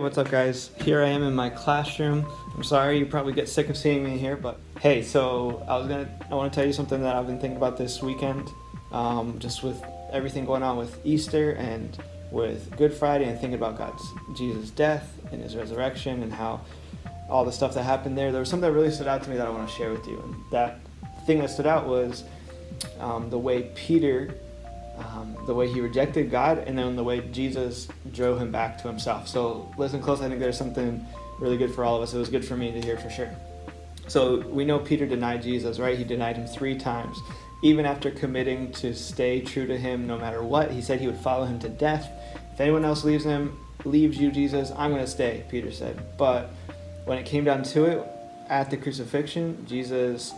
What's up, guys? Here I am in my classroom. I'm sorry you probably get sick of seeing me here, but hey, so I want to tell you something that I've been thinking about this weekend, just with everything going on with Easter and with Good Friday, and thinking about Jesus' death and his resurrection and how all the stuff that happened there. There was something that really stood out to me that I want to share with you, and that thing that stood out was the way Peter. The way he rejected God, and then the way Jesus drove him back to himself. So listen close. I think there's something really good for all of us. It was good for me to hear for sure. So we know Peter denied Jesus, right? He denied him 3 times. Even after committing to stay true to him no matter what, he said he would follow him to death. If anyone else leaves you, Jesus, I'm going to stay, Peter said. But when it came down to it, at the crucifixion, Jesus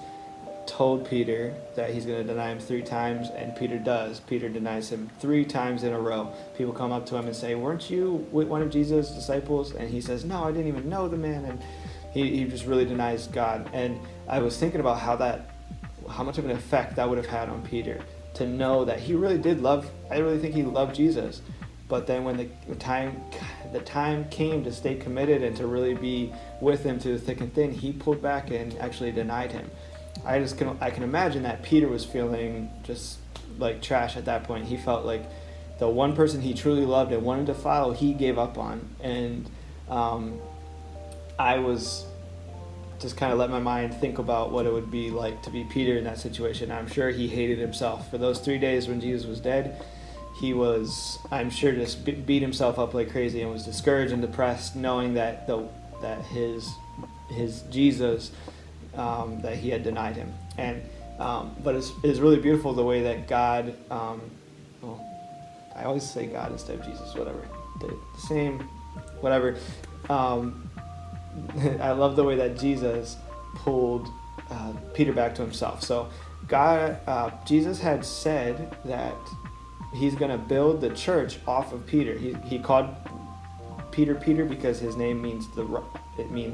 told Peter that he's going to deny him 3 times, and Peter does. Peter denies him 3 times in a row. People come up to him and say, "Weren't you with one of Jesus' disciples?" And he says, "No, I didn't even know the man." And he just really denies God. And I was thinking about how much of an effect that would have had on Peter, to know that he really did love, I really think he loved Jesus. But then when the time came to stay committed and to really be with him through the thick and thin, he pulled back and actually denied him. I can imagine that Peter was feeling just like trash at that point. He felt like the one person he truly loved and wanted to follow, he gave up on. And I was just kind of let my mind think about what it would be like to be Peter in that situation. I'm sure he hated himself. For those 3 days when Jesus was dead, he was, I'm sure, just beat himself up like crazy and was discouraged and depressed, knowing that his Jesus, that he had denied him. And but it's really beautiful the way that God, I always say God instead of Jesus, whatever, the same, whatever. I love the way that Jesus pulled Peter back to himself. So Jesus had said that he's going to build the church off of Peter. He called Peter because his name means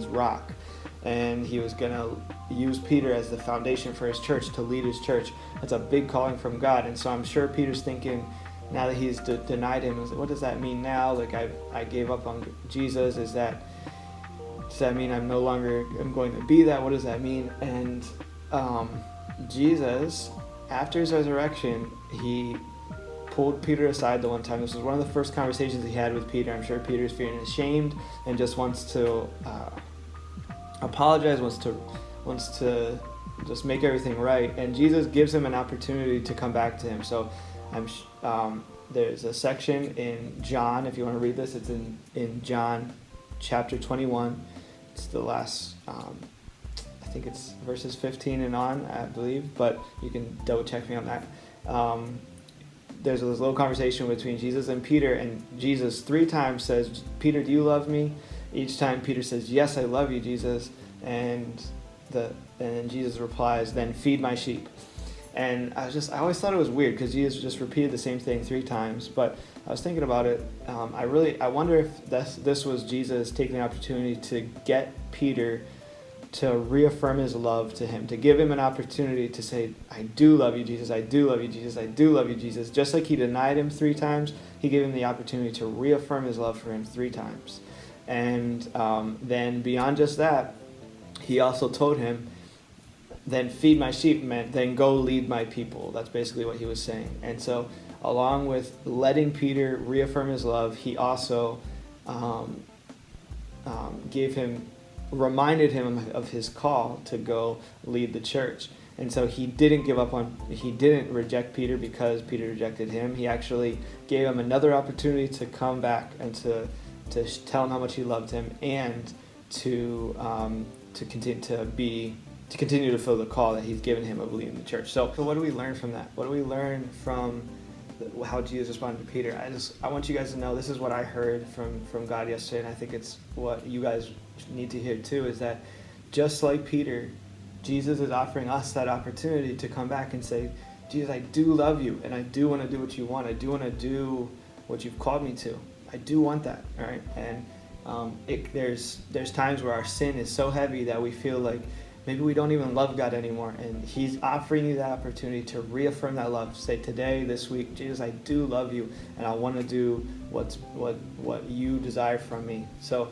rock. And he was going to use Peter as the foundation for his church, to lead his church. That's a big calling from God. And so I'm sure Peter's thinking, now that he's denied him, what does that mean now? Like, I gave up on Jesus. Does that mean I'm going to be that? What does that mean? And Jesus, after his resurrection, he pulled Peter aside the one time. This was one of the first conversations he had with Peter. I'm sure Peter's feeling ashamed and just wants to apologize, wants to just make everything right. And Jesus gives him an opportunity to come back to him. So there's a section in John, if you want to read this, it's in John chapter 21. It's the last, I think it's verses 15 and on, I believe, but you can double check me on that. There's this little conversation between Jesus and Peter, and Jesus 3 times says, "Peter, do you love me?" Each time Peter says, "Yes, I love you, Jesus." And then Jesus replies, "Then feed my sheep." And I always thought it was weird because Jesus just repeated the same thing 3 times. But I was thinking about it. I wonder if this was Jesus taking the opportunity to get Peter to reaffirm his love to him, to give him an opportunity to say, "I do love you, Jesus. I do love you, Jesus. I do love you, Jesus." Just like he denied him 3 times, he gave him the opportunity to reaffirm his love for him 3 times. And then beyond just that, he also told him, "Then feed my sheep," meant then go lead my people. That's basically what he was saying. And so along with letting Peter reaffirm his love, he also reminded him of his call to go lead the church. And so he didn't reject Peter because Peter rejected him. He actually gave him another opportunity to come back and to tell him how much he loved him, and to continue to fill the call that he's given him of leading the church. So what do we learn from that? What do we learn from how Jesus responded to Peter? I want you guys to know this is what I heard from God yesterday, and I think it's what you guys need to hear too, is that just like Peter, Jesus is offering us that opportunity to come back and say, "Jesus, I do love you, and I do want to do what you want. I do want to do what you've called me to. I do want that." All right. And there's times where our sin is so heavy that we feel like maybe we don't even love God anymore, and he's offering you that opportunity to reaffirm that love. Say today, this week, "Jesus, I do love you, and I want to do what you desire from me. So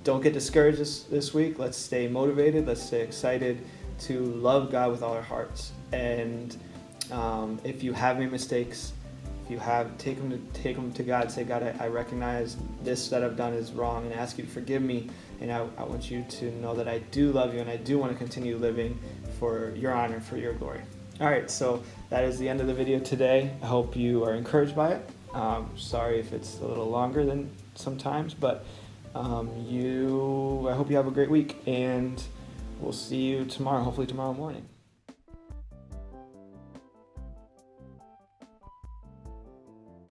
don't get discouraged this week. Let's stay motivated. Let's stay excited to love God with all our hearts. And if you have made mistakes, if you have, take them to God. Say, God, I recognize this that I've done is wrong, and ask you to forgive me. And I want you to know that I do love you, and I do want to continue living for your honor, for your glory. All right, so that is the end of the video today. I hope you are encouraged by it. Sorry if it's a little longer than sometimes, but I hope you have a great week, and we'll see you tomorrow, hopefully tomorrow morning.